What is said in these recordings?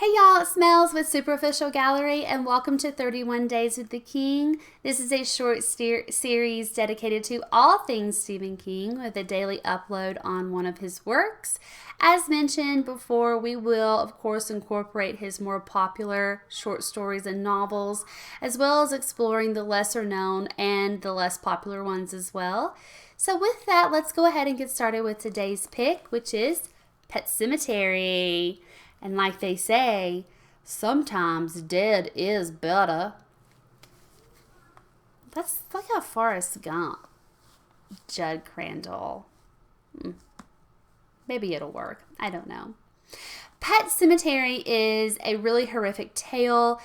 Hey y'all, it's Mells with Superficial Gallery and welcome to 31 Days with the King. This is a short series dedicated to all things Stephen King with a daily upload on one of his works. As mentioned before, we will of course incorporate his more popular short stories and novels, as well as exploring the lesser known and the less popular ones as well. So with that, let's go ahead and get started with today's pick, which is Pet Sematary. And like they say, sometimes dead is better. That's like a Forrest Gump, Judd Crandall. Maybe it'll work. I don't know. Pet Sematary is a really horrific tale.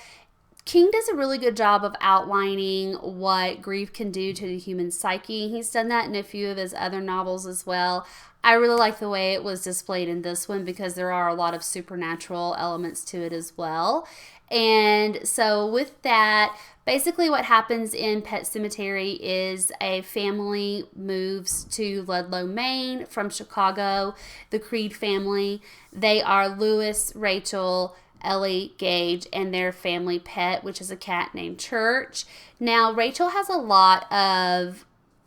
King does a really good job of outlining what grief can do to the human psyche. He's done that in a few of his other novels as well. I really like the way it was displayed in this one because there are a lot of supernatural elements to it as well. And so with that, basically what happens in Pet Sematary is a family moves to Ludlow, Maine from Chicago, the Creed family. They are Lewis, Rachel, Ellie, Gage, and their family pet, which is a cat named Church. Now, Rachel has a lot of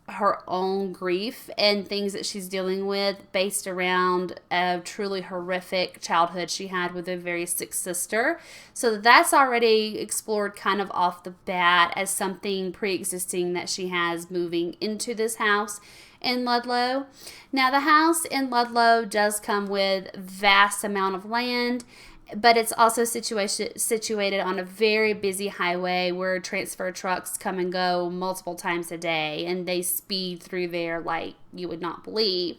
her own grief and things that she's dealing with based around a truly horrific childhood she had with a very sick sister. So that's already explored kind of off the bat as something pre-existing that she has moving into this house in Ludlow. Now, the house in Ludlow does come with vast amount of land, but it's also situated on a very busy highway where transfer trucks come and go multiple times a day, and they speed through there like you would not believe.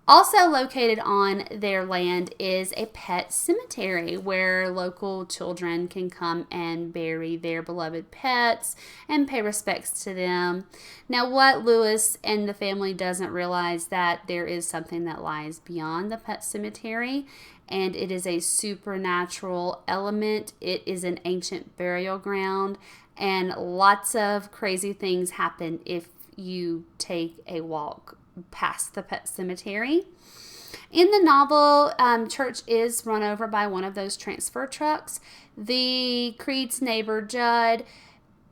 Also located on their land is a pet cemetery where local children can come and bury their beloved pets and pay respects to them. Now, what Lewis and the family doesn't realize that there is something that lies beyond the pet cemetery, and it is a supernatural element. It is an ancient burial ground, and lots of crazy things happen if you take a walk past the pet cemetery. In the novel, Church is run over by one of those transfer trucks. The Creed's neighbor, Judd,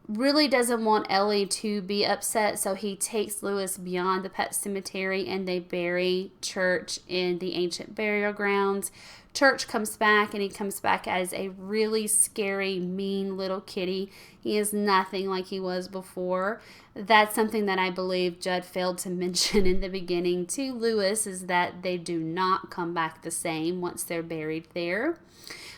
really doesn't want Ellie to be upset, so he takes Lewis beyond the pet cemetery and they bury Church in the ancient burial grounds. Church comes back, and he comes back as a really scary, mean little kitty. He is nothing like he was before. That's something that I believe Judd failed to mention in the beginning to Lewis, is that they do not come back the same once they're buried there.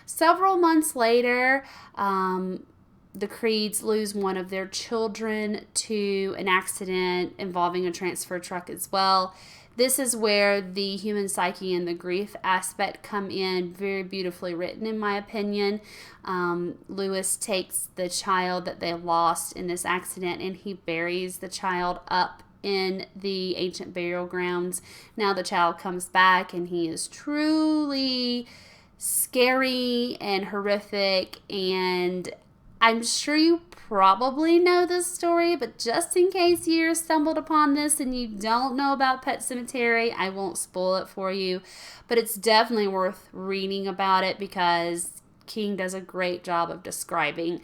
Several months later, the Creeds lose one of their children to an accident involving a transfer truck as well. This is where the human psyche and the grief aspect come in, very beautifully written in my opinion. Lewis takes the child that they lost in this accident and he buries the child up in the ancient burial grounds. Now the child comes back and he is truly scary and horrific, and I'm sure you probably know this story, but just in case you stumbled upon this and you don't know about Pet Sematary, I won't spoil it for you, but it's definitely worth reading about it because King does a great job of describing,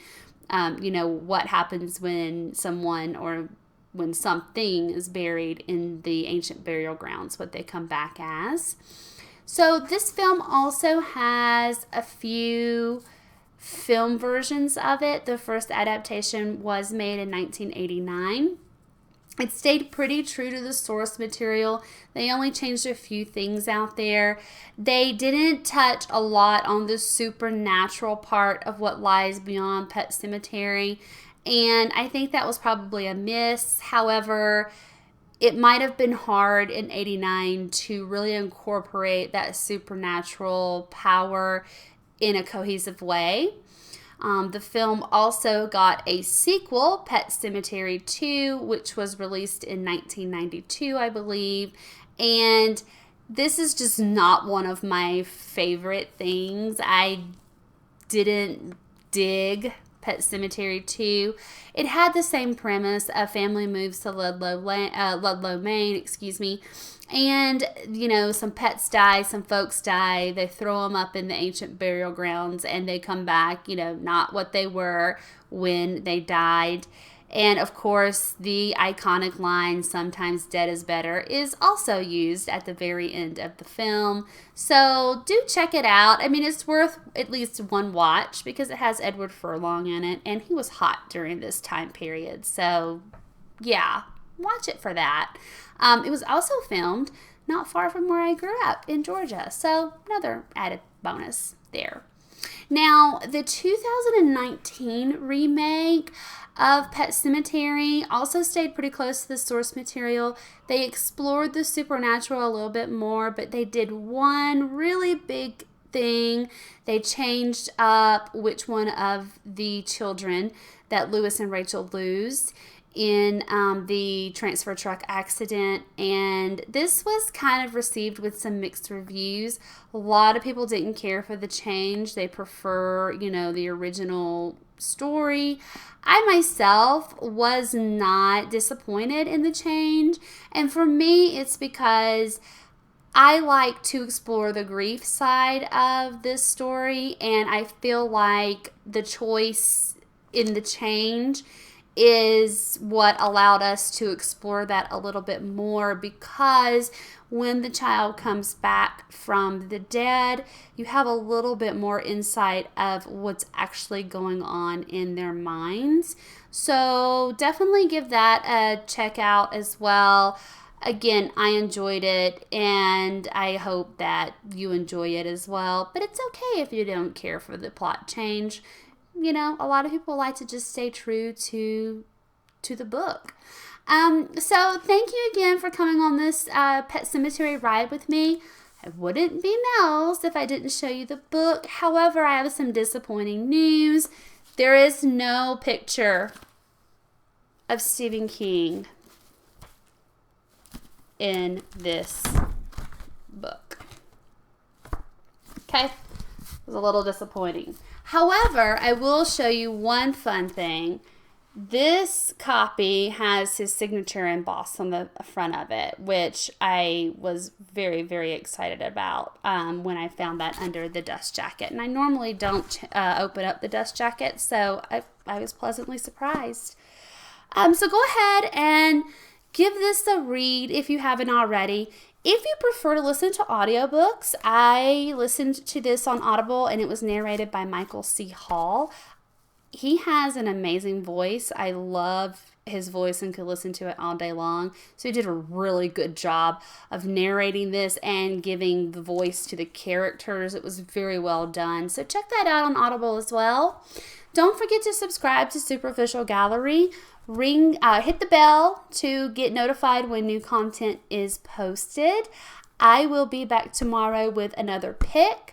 what happens when someone or when something is buried in the ancient burial grounds, what they come back as. So this film also has a few film versions of it. The first adaptation was made in 1989. It stayed pretty true to the source material. They only changed a few things out there. They didn't touch a lot on the supernatural part of what lies beyond Pet Sematary, and I think that was probably a miss. However, it might have been hard in 89 to really incorporate that supernatural power in a cohesive way. The film also got a sequel, Pet Sematary 2, which was released in 1992, I believe. And this is just not one of my favorite things. I didn't dig Pet Sematary 2. It had the same premise. A family moves to Ludlow, Maine, and, some pets die, some folks die. They throw them up in the ancient burial grounds, and they come back, not what they were when they died. And, of course, the iconic line, "Sometimes dead is better," is also used at the very end of the film. So do check it out. I mean, it's worth at least one watch because it has Edward Furlong in it, and he was hot during this time period. So, yeah, watch it for that. It was also filmed not far from where I grew up in Georgia. So another added bonus there. Now, the 2019 remake of Pet Sematary also stayed pretty close to the source material. They explored the supernatural a little bit more, but they did one really big thing. They changed up which one of the children that Lewis and Rachel lose in the transfer truck accident, and this was kind of received with some mixed reviews. A lot of people didn't care for the change. They prefer, the original story. I myself was not disappointed in the change, and for me it's because I like to explore the grief side of this story, and I feel like the choice in the change is what allowed us to explore that a little bit more, because when the child comes back from the dead, you have a little bit more insight of what's actually going on in their minds. So definitely give that a check out as well. Again, I enjoyed it, and I hope that you enjoy it as well. But it's okay if you don't care for the plot change. A lot of people like to just stay true to the book. So thank you again for coming on this Pet Sematary ride with me. I wouldn't be Mells if I didn't show you the book. However, I have some disappointing news. There is no picture of Stephen King in this book. Okay? It was a little disappointing. However, I will show you one fun thing. This copy has his signature embossed on the front of it, which I was very, very excited about when I found that under the dust jacket. And I normally don't open up the dust jacket, so I was pleasantly surprised. So go ahead and give this a read if you haven't already. If you prefer to listen to audiobooks, I listened to this on Audible, and it was narrated by Michael C. Hall. He has an amazing voice. I love his voice and could listen to it all day long. So he did a really good job of narrating this and giving the voice to the characters. It was very well done. So check that out on Audible as well. Don't forget to subscribe to Superficial Gallery. Hit the bell to get notified when new content is posted. I will be back tomorrow with another pick.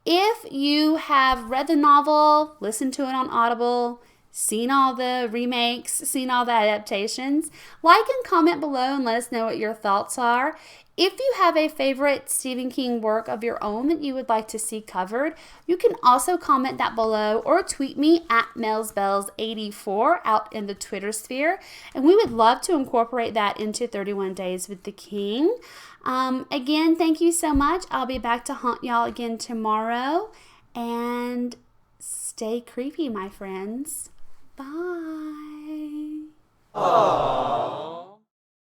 If you have read the novel, listened to it on Audible, seen all the remakes, seen all the adaptations, like and comment below and let us know what your thoughts are. If you have a favorite Stephen King work of your own that you would like to see covered, you can also comment that below or tweet me at MellsBells84 out in the Twitter sphere. And we would love to incorporate that into 31 Days with the King. Again, thank you so much. I'll be back to haunt y'all again tomorrow. And stay creepy, my friends. Bye. Aww.